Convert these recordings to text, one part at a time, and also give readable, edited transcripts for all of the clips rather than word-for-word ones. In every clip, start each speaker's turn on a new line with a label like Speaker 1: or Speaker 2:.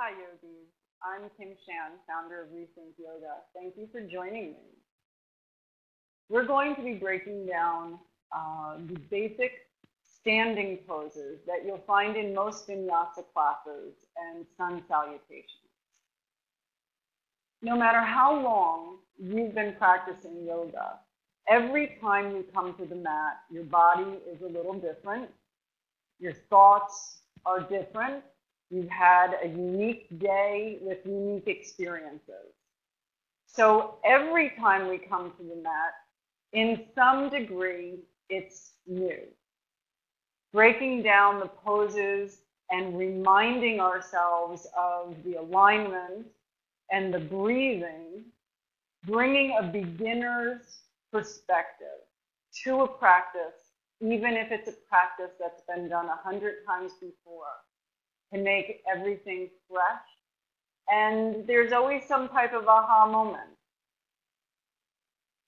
Speaker 1: Hi, yogis. I'm Kim Shan, founder of Rethink Yoga. Thank you for joining me. We're going to be breaking down the basic standing poses that you'll find in most vinyasa classes and Sun Salutations. No matter how long you've been practicing yoga, every time you come to the mat, your body is a little different. Your thoughts are different. You've had a unique day with unique experiences. So every time we come to the mat, in some degree, it's new. Breaking down the poses and reminding ourselves of the alignment and the breathing, bringing a beginner's perspective to a practice, even if it's a practice that's been done 100 times before, can make everything fresh. And there's always some type of aha moment.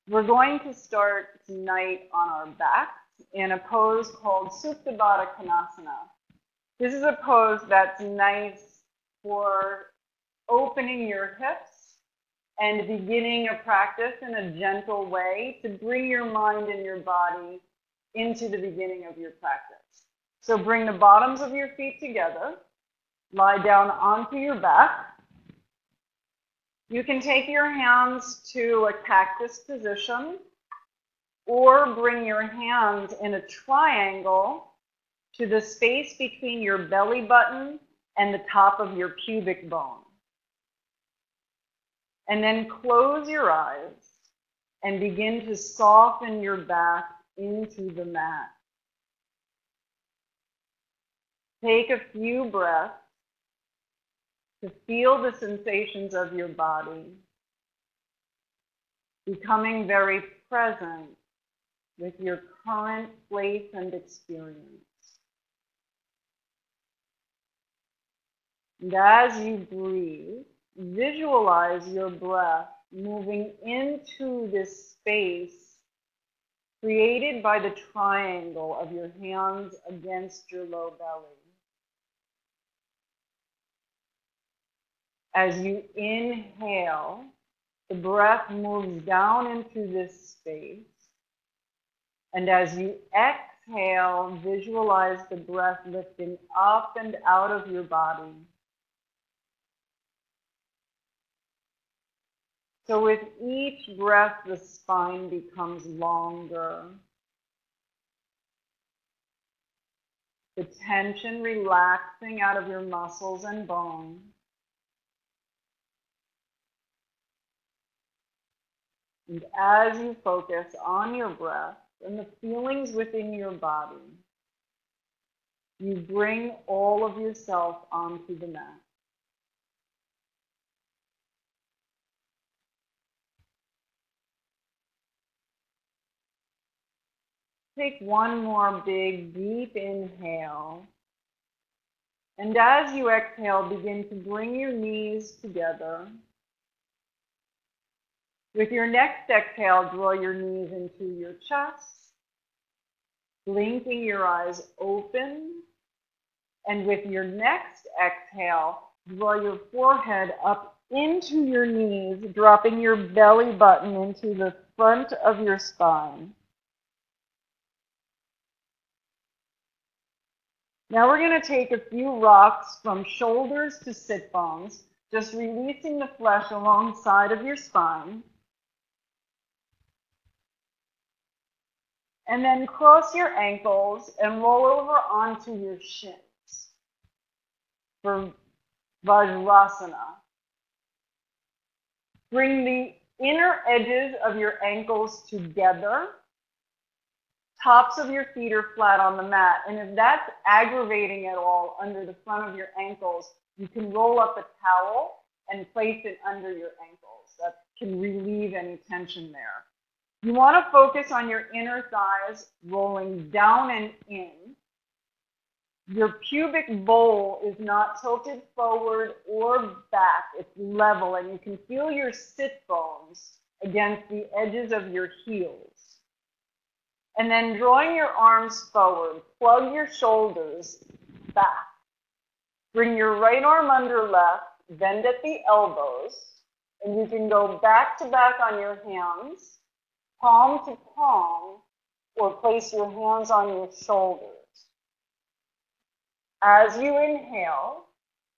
Speaker 1: We're going to start tonight on our backs in a pose called Supta Baddha Konasana. This is a pose that's nice for opening your hips and beginning a practice in a gentle way to bring your mind and your body into the beginning of your practice. So bring the bottoms of your feet together. Lie down onto your back. You can take your hands to a cactus position or bring your hands in a triangle to the space between your belly button and the top of your pubic bone. And then close your eyes and begin to soften your back into the mat. Take a few breaths to feel the sensations of your body, becoming very present with your current place and experience. And as you breathe, visualize your breath moving into this space created by the triangle of your hands against your low belly. As you inhale, the breath moves down into this space. And as you exhale, visualize the breath lifting up and out of your body. So with each breath, the spine becomes longer. The tension relaxing out of your muscles and bones. And as you focus on your breath and the feelings within your body, you bring all of yourself onto the mat. Take one more big, deep inhale. And as you exhale, begin to bring your knees together. With your next exhale, draw your knees into your chest, blinking your eyes open. And with your next exhale, draw your forehead up into your knees, dropping your belly button into the front of your spine. Now we're going to take a few rocks from shoulders to sit bones, just releasing the flesh alongside of your spine. And then cross your ankles and roll over onto your shins for Vajrasana. Bring the inner edges of your ankles together. Tops of your feet are flat on the mat. And if that's aggravating at all under the front of your ankles, you can roll up a towel and place it under your ankles. That can relieve any tension there. You want to focus on your inner thighs rolling down and in. Your pubic bowl is not tilted forward or back. It's level, and you can feel your sit bones against the edges of your heels. And then drawing your arms forward, plug your shoulders back. Bring your right arm under left, bend at the elbows, and you can go back to back on your hands, palm to palm, or place your hands on your shoulders. As you inhale,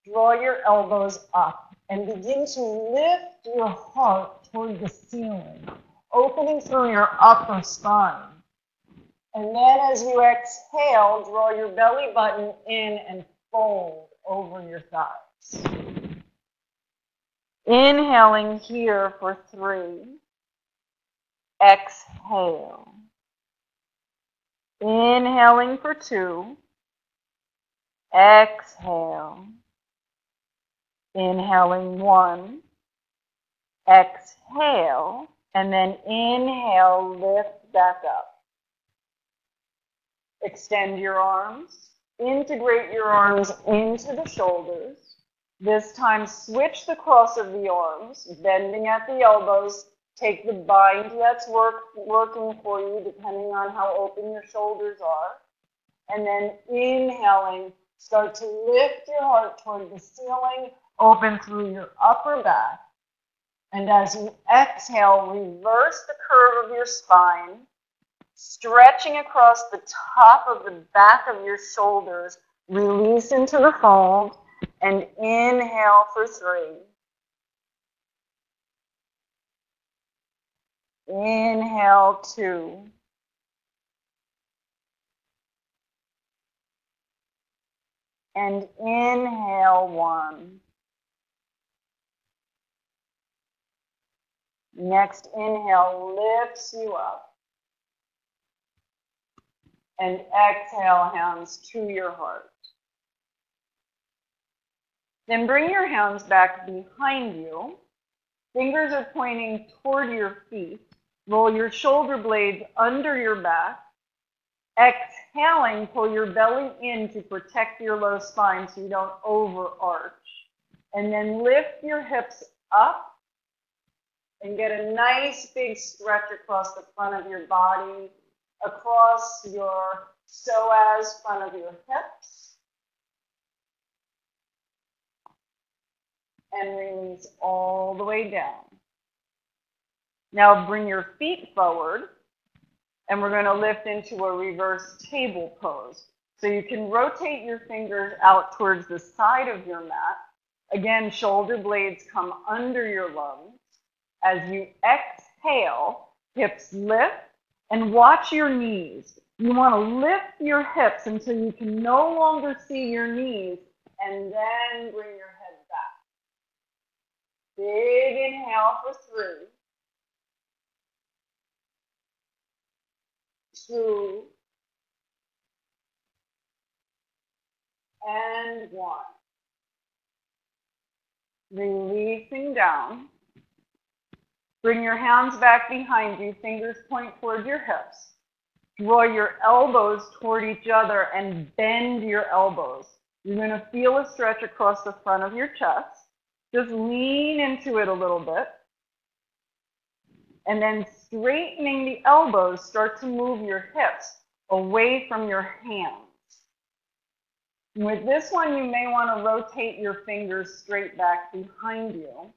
Speaker 1: draw your elbows up and begin to lift your heart toward the ceiling, opening through your upper spine. And then as you exhale, draw your belly button in and fold over your thighs. Inhaling here for 3. Exhale. Inhaling for 2. Exhale. Inhaling 1. Exhale. And then inhale, lift back up. Extend your arms. Integrate your arms into the shoulders. This time, switch the cross of the arms, bending at the elbows. Take the bind that's working for you, depending on how open your shoulders are. And then inhaling, start to lift your heart toward the ceiling, open through your upper back. And as you exhale, reverse the curve of your spine, stretching across the top of the back of your shoulders, release into the fold, and inhale for 3. Inhale 2. And inhale 1. Next inhale lifts you up. And exhale, hands to your heart. Then bring your hands back behind you. Fingers are pointing toward your feet. Roll your shoulder blades under your back. Exhaling, pull your belly in to protect your low spine so you don't overarch. And then lift your hips up and get a nice big stretch across the front of your body, across your psoas, front of your hips. And release all the way down. Now bring your feet forward, and we're going to lift into a reverse table pose. So you can rotate your fingers out towards the side of your mat. Again, shoulder blades come under your lungs. As you exhale, hips lift, and watch your knees. You want to lift your hips until you can no longer see your knees, and then bring your head back. Big inhale for 3. 2. And 1. Releasing down. Bring your hands back behind you, fingers point toward your hips. Draw your elbows toward each other and bend your elbows. You're going to feel a stretch across the front of your chest. Just lean into it a little bit. And then straightening the elbows, start to move your hips away from your hands. With this one, you may want to rotate your fingers straight back behind you.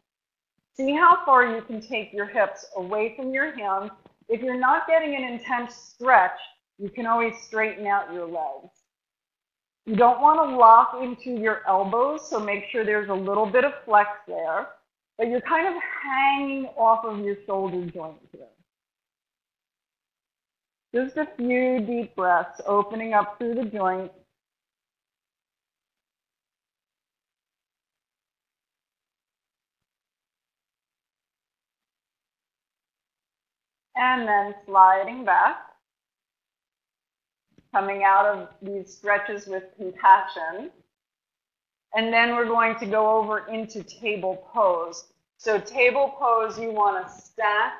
Speaker 1: See how far you can take your hips away from your hands. If you're not getting an intense stretch, you can always straighten out your legs. You don't want to lock into your elbows, so make sure there's a little bit of flex there. But you're kind of hanging off of your shoulder joint here. Just a few deep breaths, opening up through the joints. And then sliding back, coming out of these stretches with compassion. And then we're going to go over into table pose. So table pose, you want to stack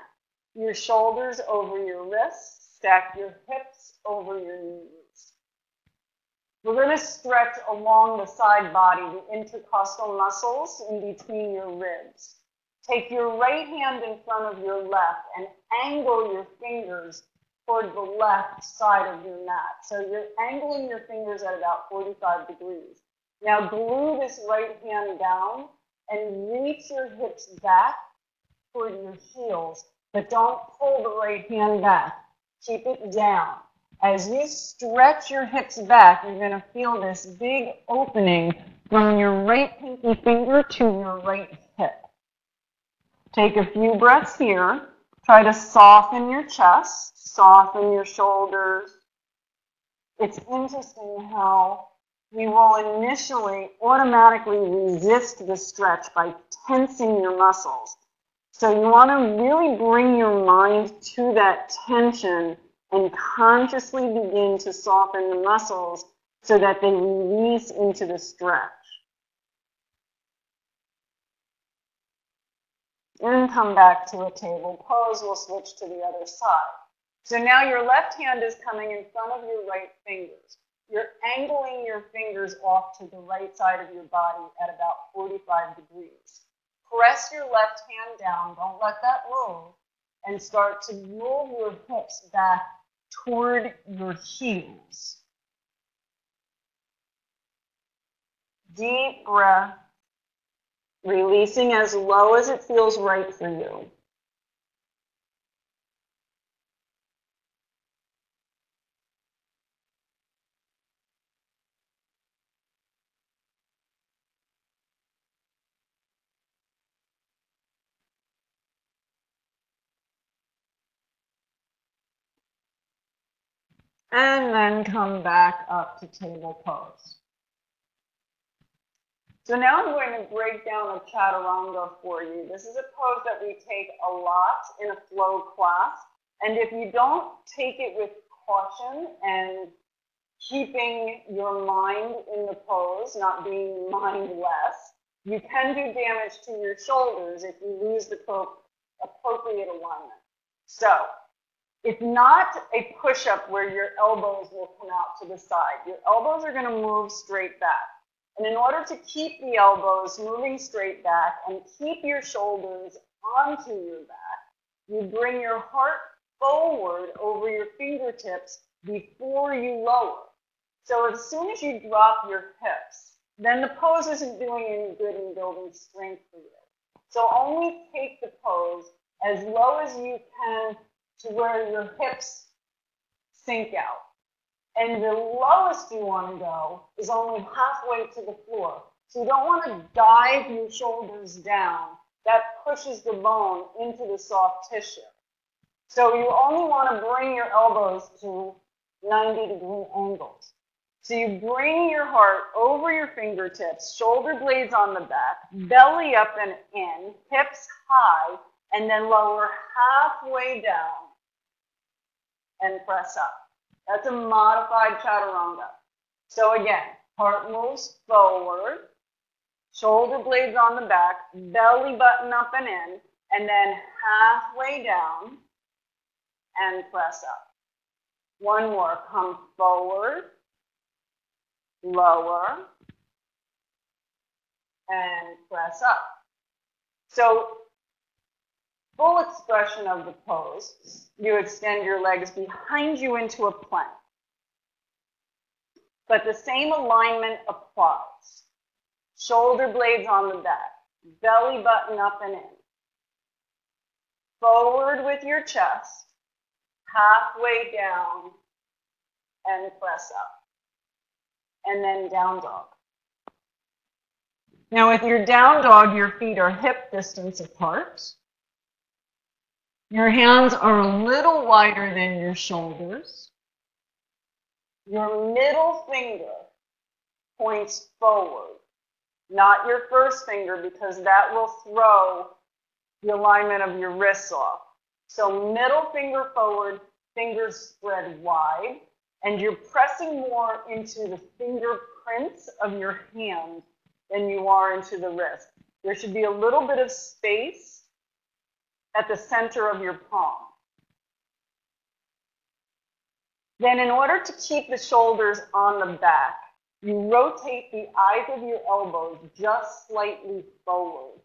Speaker 1: your shoulders over your wrists, stack your hips over your knees. We're going to stretch along the side body, the intercostal muscles in between your ribs. Take your right hand in front of your left and angle your fingers toward the left side of your mat. So you're angling your fingers at about 45 degrees. Now glue this right hand down and reach your hips back toward your heels, but don't pull the right hand back. Keep it down. As you stretch your hips back, you're going to feel this big opening from your right pinky finger to your right hip. Take a few breaths here. Try to soften your chest, soften your shoulders. It's interesting how we will initially automatically resist the stretch by tensing your muscles. So you want to really bring your mind to that tension and consciously begin to soften the muscles so that they release into the stretch. And come back to a table pose. We'll switch to the other side. So now your left hand is coming in front of your right fingers. You're angling your fingers off to the right side of your body at about 45 degrees. Press your left hand down, don't let that move, and start to move your hips back toward your heels. Deep breath, releasing as low as it feels right for you. And then come back up to table pose. So now I'm going to break down a Chaturanga for you. This is a pose that we take a lot in a flow class. And if you don't take it with caution and keeping your mind in the pose, not being mindless, you can do damage to your shoulders if you lose the appropriate alignment. So it's not a push-up where your elbows will come out to the side. Your elbows are going to move straight back. And in order to keep the elbows moving straight back and keep your shoulders onto your back, you bring your heart forward over your fingertips before you lower. So as soon as you drop your hips, then the pose isn't doing any good in building strength for you. So only take the pose as low as you can to where your hips sink out. And the lowest you want to go is only halfway to the floor. So you don't want to dive your shoulders down. That pushes the bone into the soft tissue. So you only want to bring your elbows to 90-degree angles. So you bring your heart over your fingertips, shoulder blades on the back, belly up and in, hips high, and then lower halfway down and press up. That's a modified Chaturanga. So again, heart moves forward, shoulder blades on the back, belly button up and in, and then halfway down and press up. One more, come forward, lower, and press up. So full expression of the pose, you extend your legs behind you into a plank. But the same alignment applies. Shoulder blades on the back, belly button up and in. Forward with your chest, halfway down, and press up. And then down dog. Now with your down dog, your feet are hip distance apart. Your hands are a little wider than your shoulders. Your middle finger points forward, not your first finger, because that will throw the alignment of your wrists off. So middle finger forward, fingers spread wide, and you're pressing more into the fingerprints of your hand than you are into the wrist. There should be a little bit of space at the center of your palm. Then in order to keep the shoulders on the back, you rotate the eyes of your elbows just slightly forward.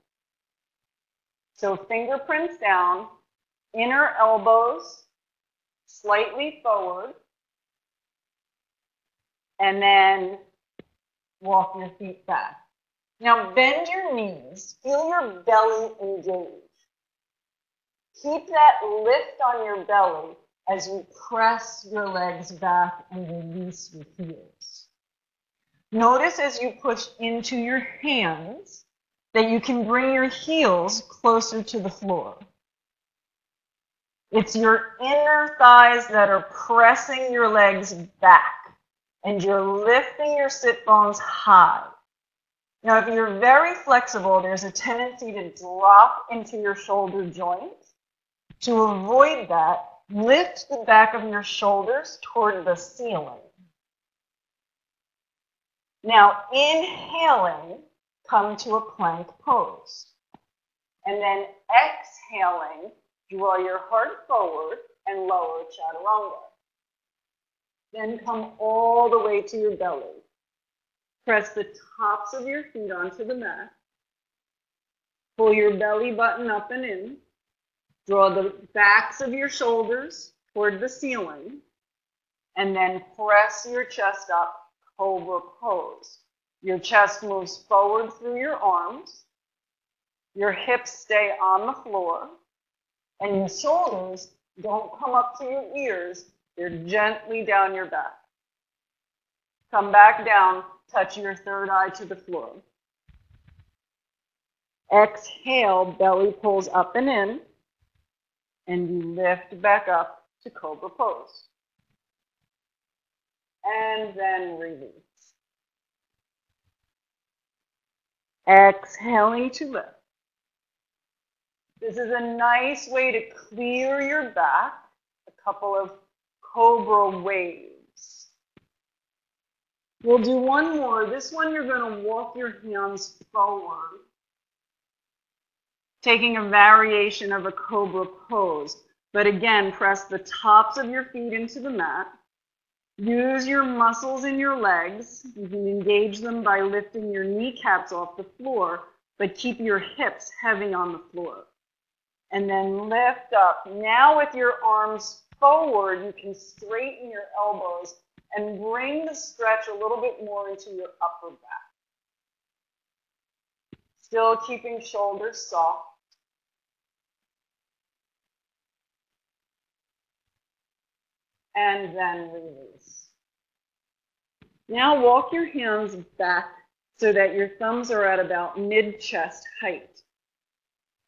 Speaker 1: So fingerprints down, inner elbows slightly forward, and then walk your feet back. Now bend your knees, feel your belly engage. Keep that lift on your belly as you press your legs back and release your heels. Notice as you push into your hands that you can bring your heels closer to the floor. It's your inner thighs that are pressing your legs back, and you're lifting your sit bones high. Now, if you're very flexible, there's a tendency to drop into your shoulder joint. To avoid that, lift the back of your shoulders toward the ceiling. Now, inhaling, come to a plank pose. And then exhaling, draw your heart forward and lower Chaturanga. Then come all the way to your belly. Press the tops of your feet onto the mat. Pull your belly button up and in. Draw the backs of your shoulders toward the ceiling. And then press your chest up, Cobra pose. Your chest moves forward through your arms. Your hips stay on the floor. And your shoulders don't come up to your ears. They're gently down your back. Come back down, touch your third eye to the floor. Exhale, belly pulls up and in, and you lift back up to Cobra pose. And then release. Exhaling to lift. This is a nice way to clear your back, a couple of Cobra waves. We'll do one more. This one you're going to walk your hands forward, taking a variation of a Cobra pose. But again, press the tops of your feet into the mat. Use your muscles in your legs. You can engage them by lifting your kneecaps off the floor, but keep your hips heavy on the floor. And then lift up. Now with your arms forward, you can straighten your elbows and bring the stretch a little bit more into your upper back. Still keeping shoulders soft. And then release. Now walk your hands back so that your thumbs are at about mid-chest height.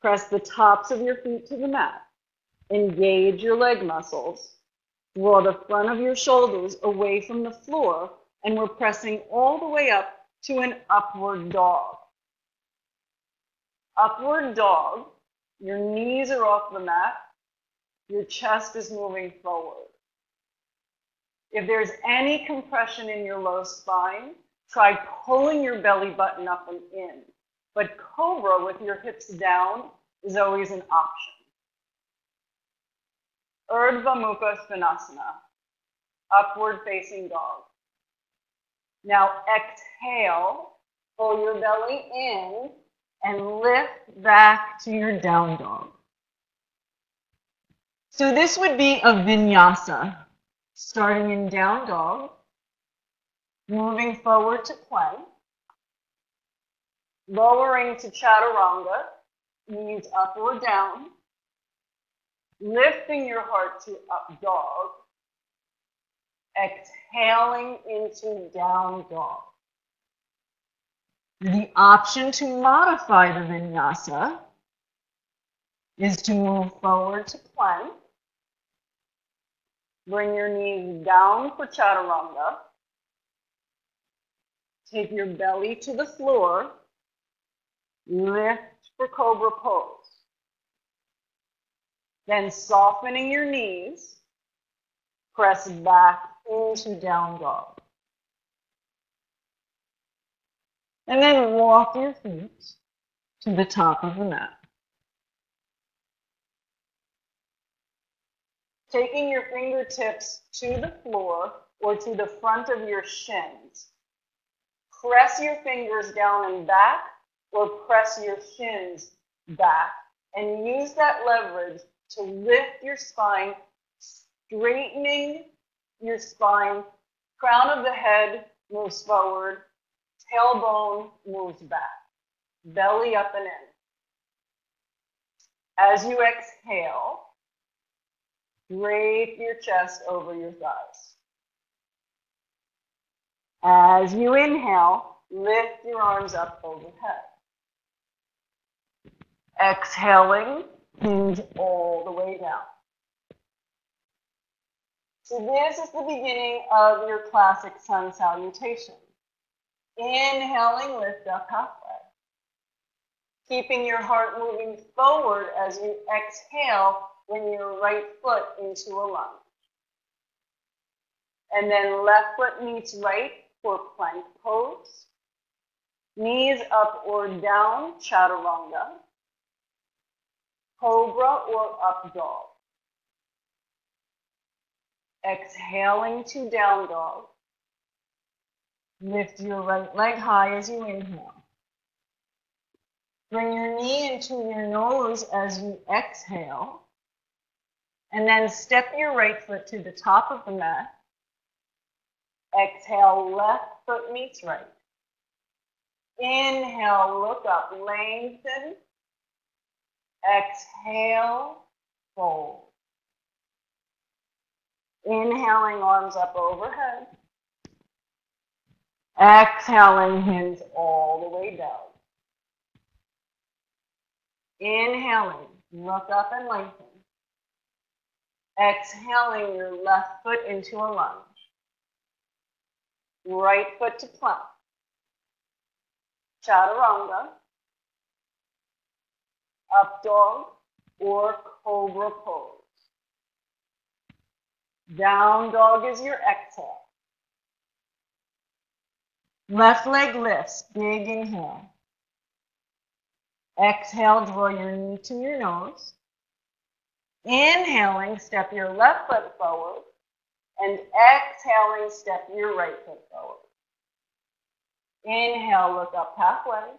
Speaker 1: Press the tops of your feet to the mat. Engage your leg muscles. Draw the front of your shoulders away from the floor, and we're pressing all the way up to an upward dog. Upward dog, your knees are off the mat, your chest is moving forward. If there's any compression in your low spine, try pulling your belly button up and in. But Cobra with your hips down is always an option. Urdhva Mukha Svanasana, upward facing dog. Now exhale, pull your belly in and lift back to your down dog. So this would be a vinyasa, starting in down dog, moving forward to plank, lowering to Chaturanga, knees up or down, lifting your heart to up dog, exhaling into down dog. The option to modify the vinyasa is to move forward to plank, bring your knees down for Chaturanga, take your belly to the floor, lift for Cobra pose. Then softening your knees, press back into down dog. And then walk your feet to the top of the mat. Taking your fingertips to the floor or to the front of your shins. Press your fingers down and back or press your shins back and use that leverage to lift your spine, straightening your spine. Crown of the head moves forward, tailbone moves back, belly up and in. As you exhale, drape your chest over your thighs. As you inhale, lift your arms up overhead. Exhaling, hinge all the way down. So this is the beginning of your classic sun salutation. Inhaling, lift up halfway. Keeping your heart moving forward as you exhale, bring your right foot into a lunge. And then left foot meets right for plank pose. Knees up or down, Chaturanga. Cobra or up dog. Exhaling to down dog. Lift your right leg high as you inhale. Bring your knee into your nose as you exhale. And then step your right foot to the top of the mat. Exhale, left foot meets right. Inhale, look up, lengthen. Exhale, fold. Inhaling, arms up overhead. Exhaling, hinge all the way down. Inhaling, look up and lengthen. Exhaling, your left foot into a lunge. Right foot to plank. Chaturanga. Up dog or cobra pose. Down dog is your exhale. Left leg lifts, big inhale. Exhale, draw your knee to your nose. Inhaling, step your left foot forward. And exhaling, step your right foot forward. Inhale, look up halfway.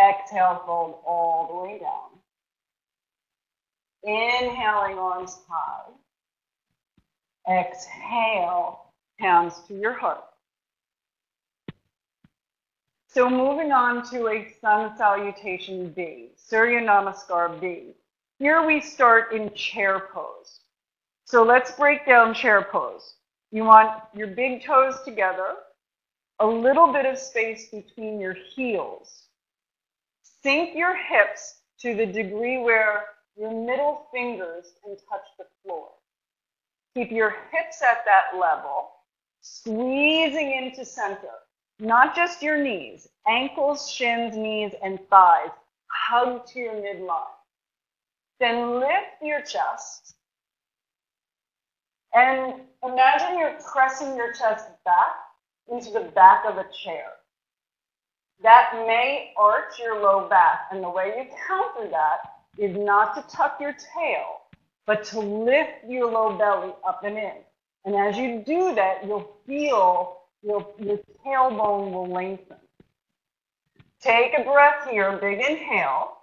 Speaker 1: Exhale, fold all the way down. Inhaling, arms high. Exhale, hands to your heart. So moving on to a sun salutation B, Surya Namaskar B. Here we start in chair pose. So let's break down chair pose. You want your big toes together, a little bit of space between your heels. Sink your hips to the degree where your middle fingers can touch the floor. Keep your hips at that level, squeezing into center. Not just your knees, ankles, shins, knees, and thighs. Hug to your midline. Then lift your chest. And imagine you're pressing your chest back into the back of a chair. That may arch your low back. And the way you counter that is not to tuck your tail, but to lift your low belly up and in. And as you do that, you'll feel your tailbone will lengthen. Take a breath here, big inhale,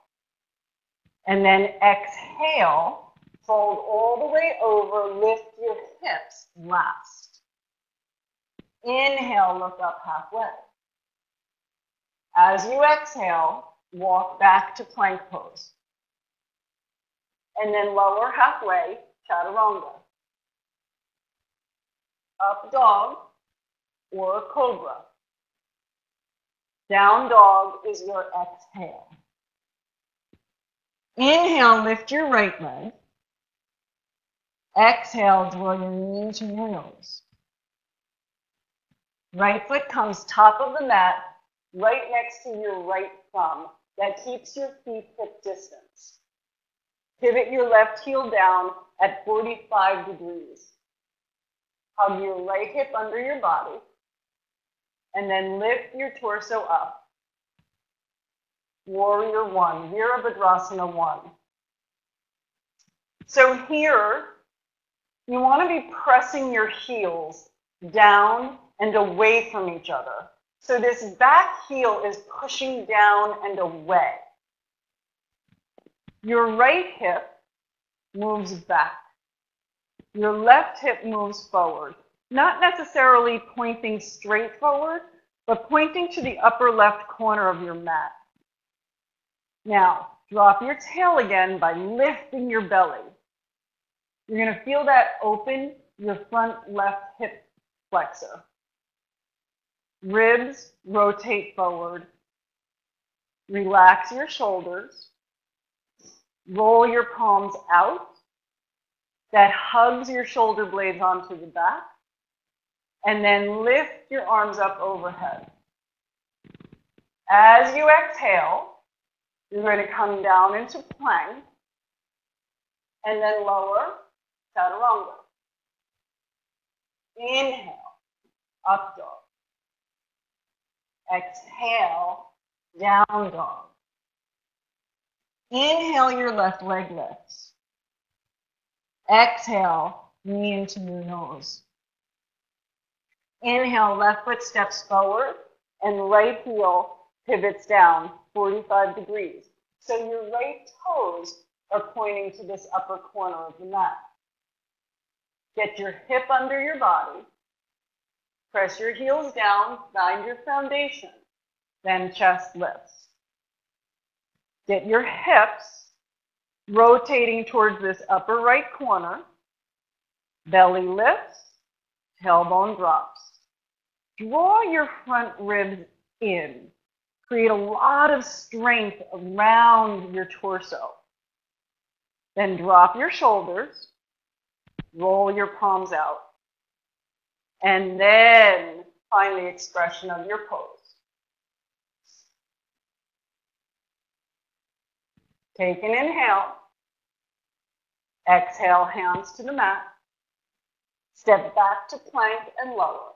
Speaker 1: and then exhale, fold all the way over, lift your hips last. Inhale, look up halfway. As you exhale, walk back to plank pose. And then lower halfway, Chaturanga. Up dog or cobra. Down dog is your exhale. Inhale, lift your right leg. Exhale, draw your knee to your nose. Right foot comes top of the mat, right next to your right thumb. That keeps your feet hip distance. Pivot your left heel down at 45 degrees. Hug your right hip under your body. And then lift your torso up. Warrior one, Virabhadrasana 1. So here, you want to be pressing your heels down and away from each other. So this back heel is pushing down and away. Your right hip moves back. Your left hip moves forward. Not necessarily pointing straight forward, but pointing to the upper left corner of your mat. Now, drop your tail again by lifting your belly. You're going to feel that open your front left hip flexor. Ribs rotate forward. Relax your shoulders. Roll your palms out. That hugs your shoulder blades onto the back. And then lift your arms up overhead. As you exhale, you're going to come down into plank. And then lower, Chaturanga. Inhale, up dog. Exhale, down dog. Inhale, your left leg lifts. Exhale, knee into your nose. Inhale, left foot steps forward and right heel pivots down 45 degrees. So your right toes are pointing to this upper corner of the mat. Get your hip under your body. Press your heels down, find your foundation. Then chest lifts. Get your hips rotating towards this upper right corner. Belly lifts, tailbone drops. Draw your front ribs in. Create a lot of strength around your torso. Then drop your shoulders. Roll your palms out. And then find the expression of your pose. Take an inhale. Exhale, hands to the mat. Step back to plank and lower.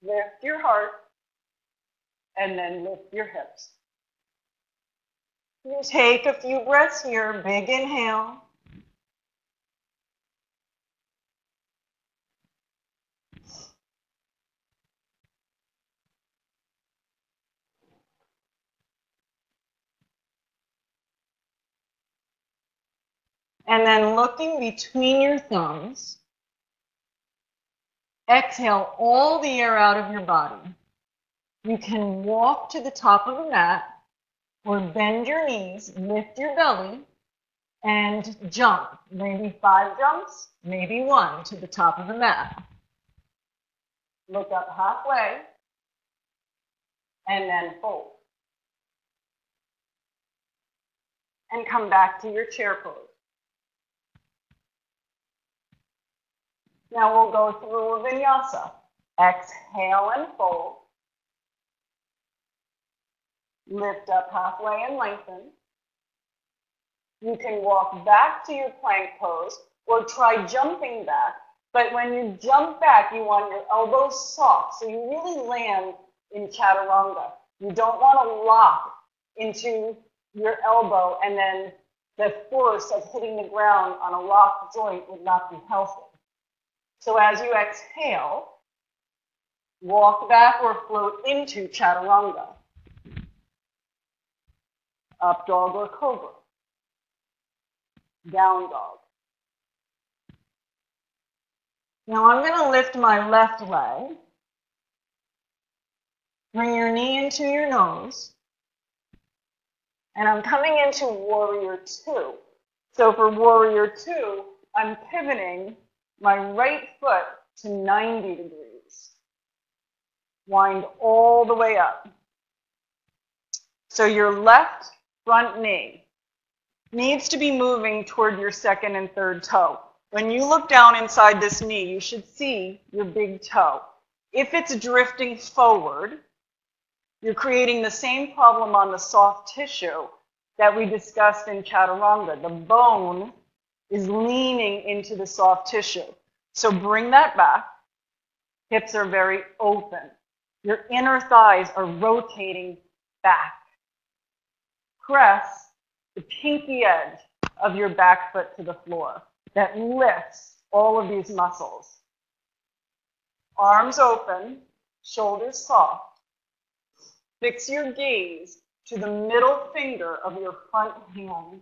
Speaker 1: Lift your heart. And then lift your hips. You take a few breaths here. Big inhale. And then looking between your thumbs, exhale all the air out of your body. You can walk to the top of the mat or bend your knees, lift your belly, and jump. Maybe 5 jumps, maybe 1 to the top of the mat. Look up halfway, and then fold. And come back to your chair pose. Now we'll go through a vinyasa. Exhale and fold. Lift up halfway and lengthen. You can walk back to your plank pose or try jumping back. But when you jump back, you want your elbows soft. So you really land in Chaturanga. You don't want to lock into your elbow and then the force of hitting the ground on a locked joint would not be healthy. So as you exhale, walk back or float into Chaturanga. Up dog or cobra. Down dog. Now I'm going to lift my left leg. Bring your knee into your nose. And I'm coming into warrior 2. So for warrior 2, I'm pivoting my right foot to 90 degrees. Wind all the way up. So your left front knee needs to be moving toward your second and third toe. When you look down inside this knee, you should see your big toe. If it's drifting forward, you're creating the same problem on the soft tissue that we discussed in Chaturanga. The bone is leaning into the soft tissue. So bring that back. Hips are very open. Your inner thighs are rotating back. Press the pinky edge of your back foot to the floor. That lifts all of these muscles. Arms open, shoulders soft. Fix your gaze to the middle finger of your front hand.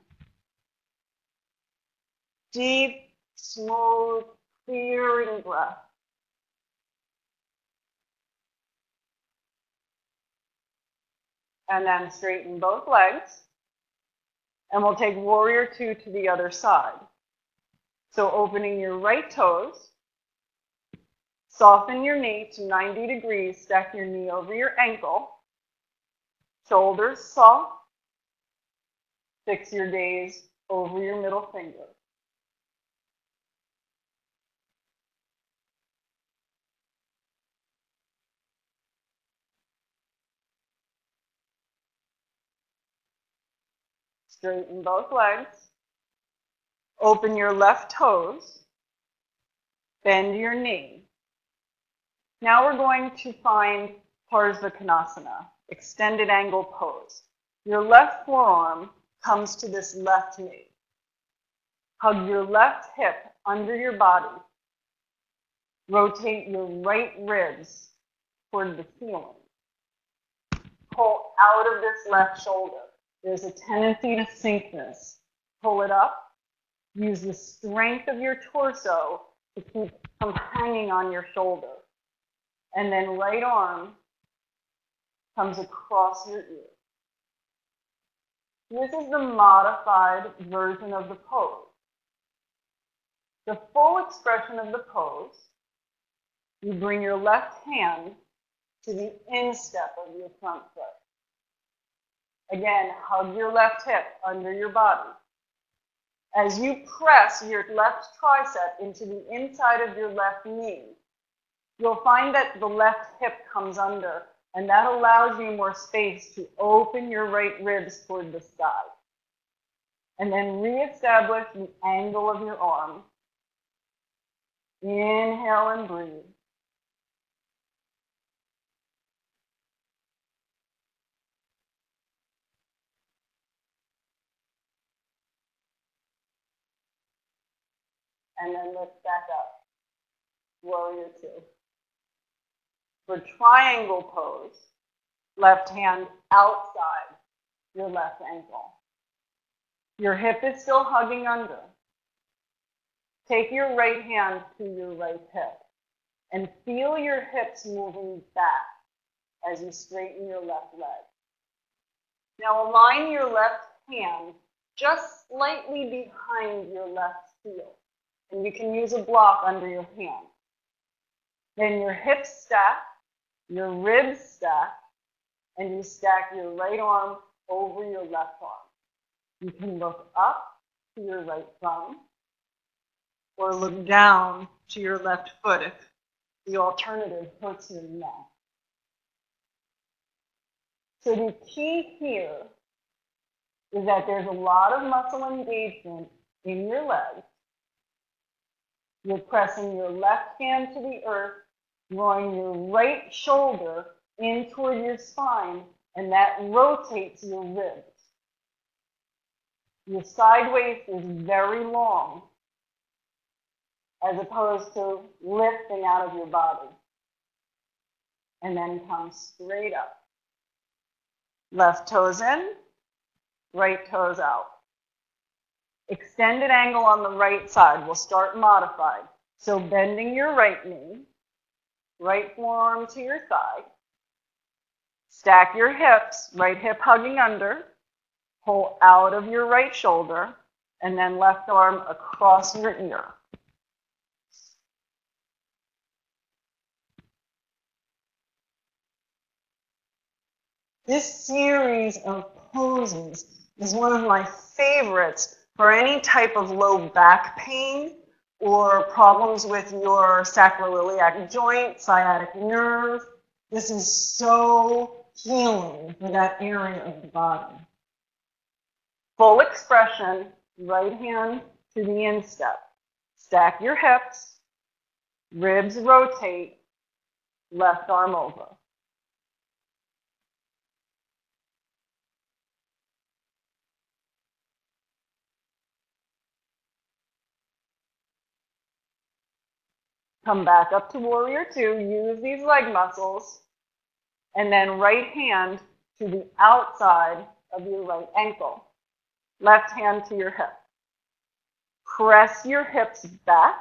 Speaker 1: Deep, smooth, clearing breath. And then straighten both legs. And we'll take warrior two to the other side. So opening your right toes, soften your knee to 90 degrees, stack your knee over your ankle, shoulders soft, fix your gaze over your middle finger. Straighten both legs. Open your left toes. Bend your knee. Now we're going to find Parsvakonasana, extended angle pose. Your left forearm comes to this left knee. Hug your left hip under your body. Rotate your right ribs toward the ceiling. Pull out of this left shoulder. There's a tendency to sink this. Pull it up. Use the strength of your torso to keep from hanging on your shoulder. And then right arm comes across your ear. This is the modified version of the pose. The full expression of the pose, you bring your left hand to the instep of your front foot. Again, hug your left hip under your body. As you press your left tricep into the inside of your left knee, you'll find that the left hip comes under, and that allows you more space to open your right ribs toward the sky. And then reestablish the angle of your arm. Inhale and breathe. And then lift back up. Warrior two. For triangle pose, left hand outside your left ankle. Your hip is still hugging under. Take your right hand to your right hip and feel your hips moving back as you straighten your left leg. Now align your left hand just slightly behind your left heel. And you can use a block under your hand. Then your hips stack, your ribs stack, and you stack your right arm over your left arm. You can look up to your right thumb or look down to your left foot if the alternative hurts your neck. So the key here is that there's a lot of muscle engagement in your legs. You're pressing your left hand to the earth, drawing your right shoulder in toward your spine, and that rotates your ribs. Your side waist is very long, as opposed to lifting out of your body. And then come straight up. Left toes in, right toes out. Extended angle on the right side. We'll start modified. So bending your right knee, right forearm to your thigh. Stack your hips, right hip hugging under. Pull out of your right shoulder, and then left arm across your ear. This series of poses is one of my favorites for any type of low back pain or problems with your sacroiliac joint, sciatic nerve. This is so healing for that area of the body. Full expression, right hand to the instep. Stack your hips, ribs rotate, left arm over. Come back up to warrior two, use these leg muscles, and then right hand to the outside of your right ankle. Left hand to your hip. Press your hips back.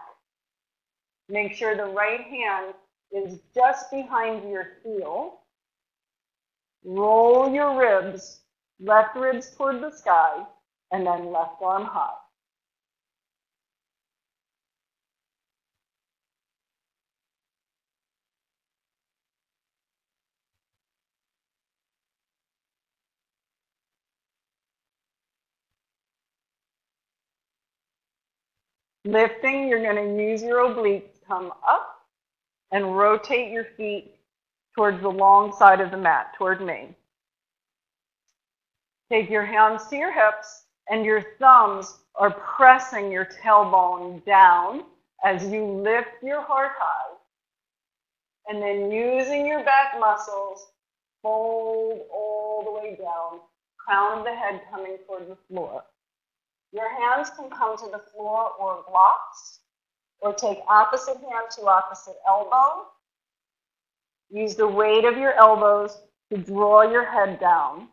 Speaker 1: Make sure the right hand is just behind your heel. Roll your ribs, left ribs toward the sky, and then left arm high. Lifting, you're going to use your obliques, come up and rotate your feet towards the long side of the mat, toward me. Take your hands to your hips, and your thumbs are pressing your tailbone down as you lift your heart high. And then using your back muscles, fold all the way down, crown of the head coming toward the floor. Your hands can come to the floor or blocks, or take opposite hand to opposite elbow. Use the weight of your elbows to draw your head down.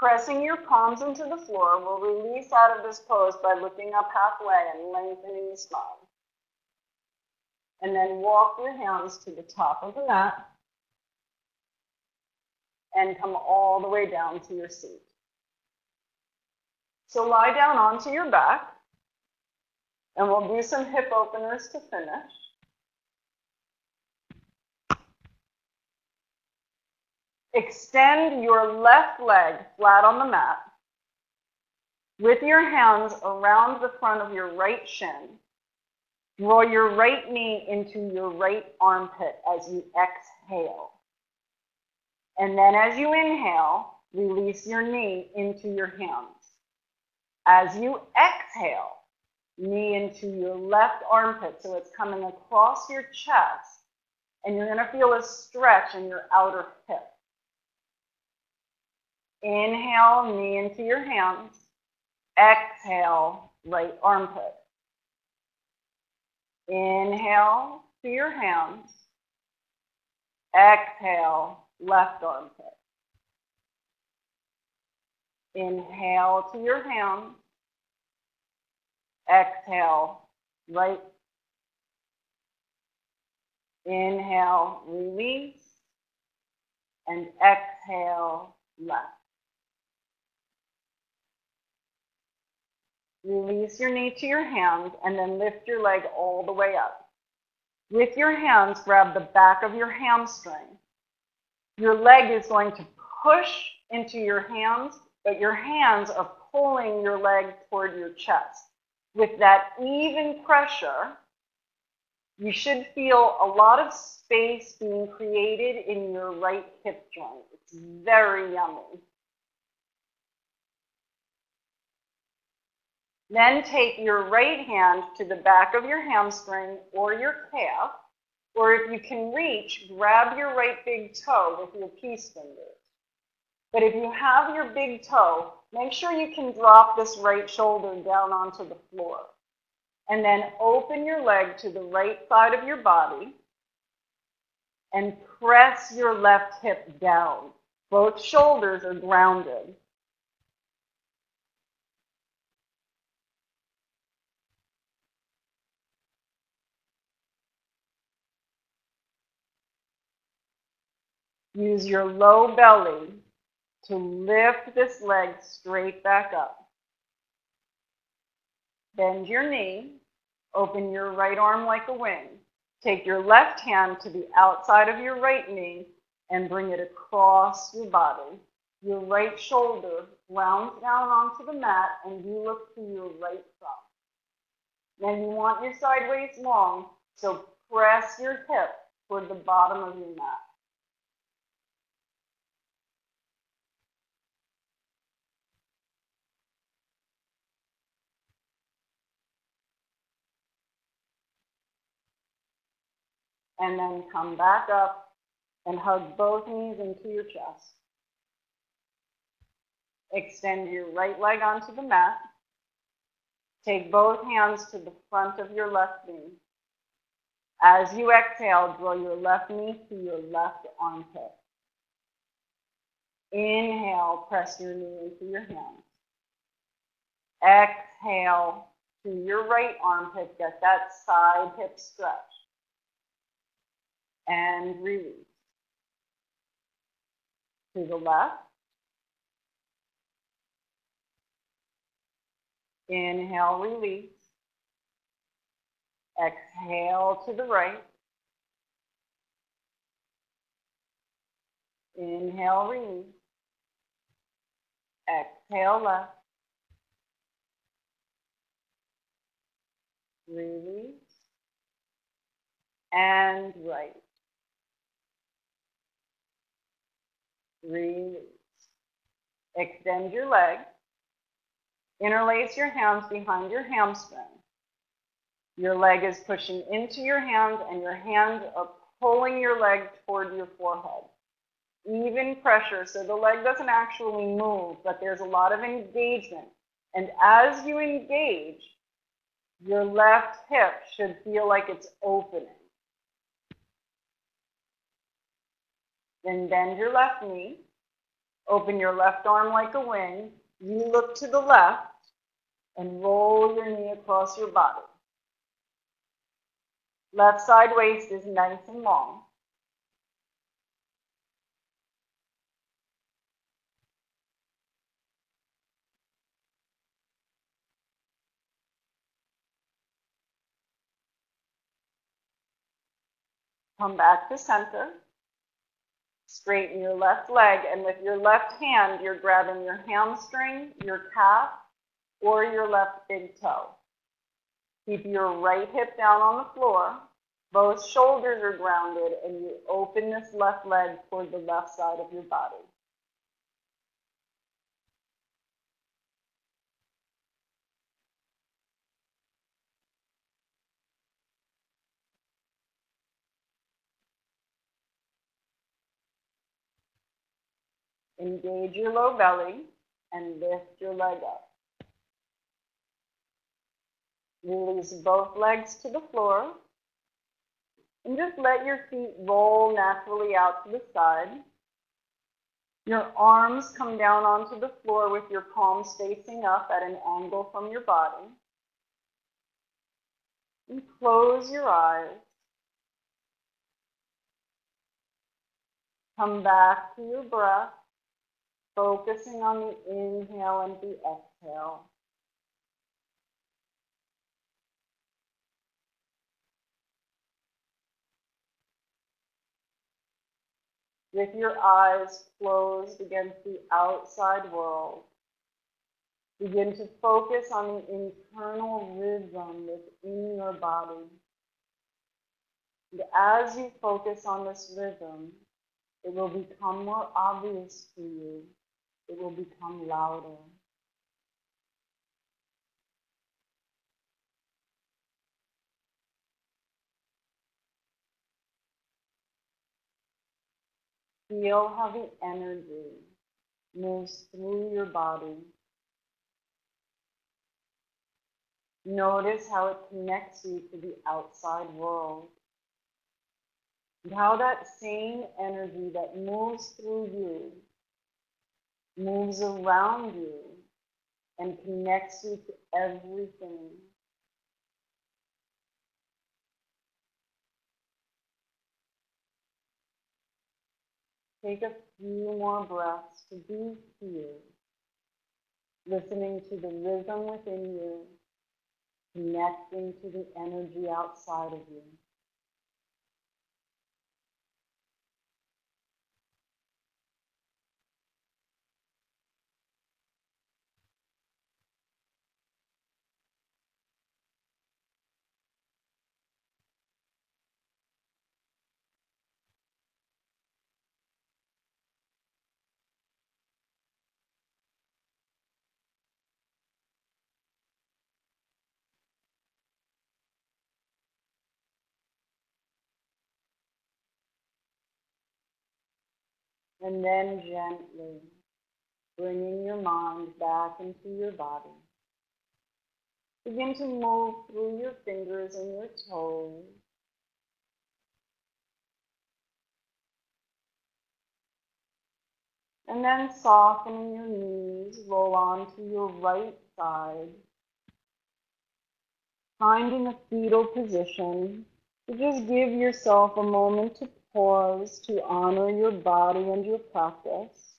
Speaker 1: Pressing your palms into the floor will release out of this pose by looking up halfway and lengthening the spine. And then walk your hands to the top of the mat and come all the way down to your seat. So lie down onto your back, and we'll do some hip openers to finish. Extend your left leg flat on the mat with your hands around the front of your right shin. Draw your right knee into your right armpit as you exhale. And then as you inhale, release your knee into your hands. As you exhale, knee into your left armpit, so it's coming across your chest, and you're going to feel a stretch in your outer hip. Inhale, knee into your hands. Exhale, right armpit. Inhale to your hands. Exhale, left armpit. Inhale to your hands. Exhale, right. Inhale, release. And exhale, left. Release your knee to your hands and then lift your leg all the way up. With your hands, grab the back of your hamstring. Your leg is going to push into your hands, but your hands are pulling your leg toward your chest. With that even pressure, you should feel a lot of space being created in your right hip joint. It's very yummy. Then take your right hand to the back of your hamstring or your calf, or if you can reach, grab your right big toe with your peace fingers. But if you have your big toe, make sure you can drop this right shoulder down onto the floor. And then open your leg to the right side of your body and press your left hip down. Both shoulders are grounded. Use your low belly to lift this leg straight back up. Bend your knee, open your right arm like a wing. Take your left hand to the outside of your right knee and bring it across your body. Your right shoulder rounds down onto the mat and you look to your right thumb. Then you want your sideways long, so press your hip toward the bottom of your mat. And then come back up and hug both knees into your chest. Extend your right leg onto the mat. Take both hands to the front of your left knee. As you exhale, draw your left knee to your left armpit. Inhale, press your knee into your hands. Exhale to your right armpit, get that side hip stretch. And release. To the left. Inhale, release. Exhale to the right. Inhale, release. Exhale, left. Release. And right. Release. Extend your leg. Interlace your hands behind your hamstring. Your leg is pushing into your hands and your hands are pulling your leg toward your forehead. Even pressure, so the leg doesn't actually move, but there's a lot of engagement. And as you engage, your left hip should feel like it's opening. Then bend your left knee. Open your left arm like a wing. You look to the left and roll your knee across your body. Left side waist is nice and long. Come back to center. Straighten your left leg, and with your left hand, you're grabbing your hamstring, your calf, or your left big toe. Keep your right hip down on the floor. Both shoulders are grounded, and you open this left leg toward the left side of your body. Engage your low belly and lift your leg up. Release both legs to the floor. And just let your feet roll naturally out to the side. Your arms come down onto the floor with your palms facing up at an angle from your body. And close your eyes. Come back to your breath, focusing on the inhale and the exhale. With your eyes closed against the outside world, begin to focus on the internal rhythm within your body. And as you focus on this rhythm, it will become more obvious to you. It will become louder. Feel how the energy moves through your body. Notice how it connects you to the outside world. And how that same energy that moves through you moves around you and connects you to everything. Take a few more breaths to be here, listening to the rhythm within you, connecting to the energy outside of you. And then gently bringing your mind back into your body. Begin to move through your fingers and your toes, And then softening your knees, roll onto your right side. Finding a fetal position, to just give yourself a moment to pause, to honor your body and your practice,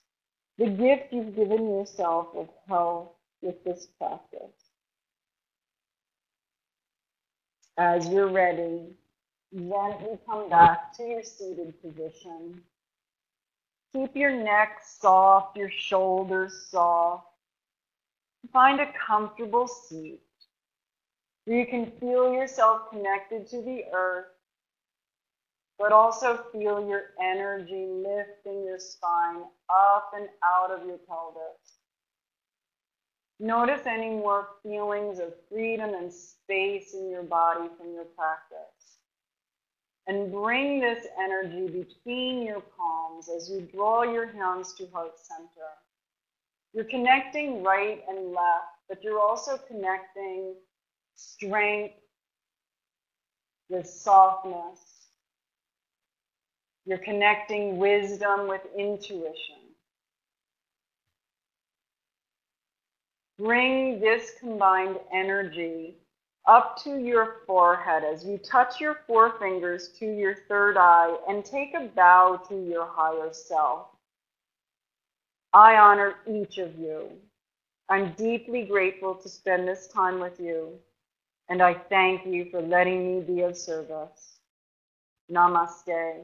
Speaker 1: the gift you've given yourself of health with this practice. As you're ready, gently come back to your seated position. Keep your neck soft, your shoulders soft. Find a comfortable seat where you can feel yourself connected to the earth, but also feel your energy lifting your spine up and out of your pelvis. Notice any more feelings of freedom and space in your body from your practice. And bring this energy between your palms as you draw your hands to heart center. You're connecting right and left, but you're also connecting strength with softness. You're connecting wisdom with intuition. Bring this combined energy up to your forehead as you touch your forefingers to your third eye and take a bow to your higher self. I honor each of you. I'm deeply grateful to spend this time with you, and I thank you for letting me be of service. Namaste.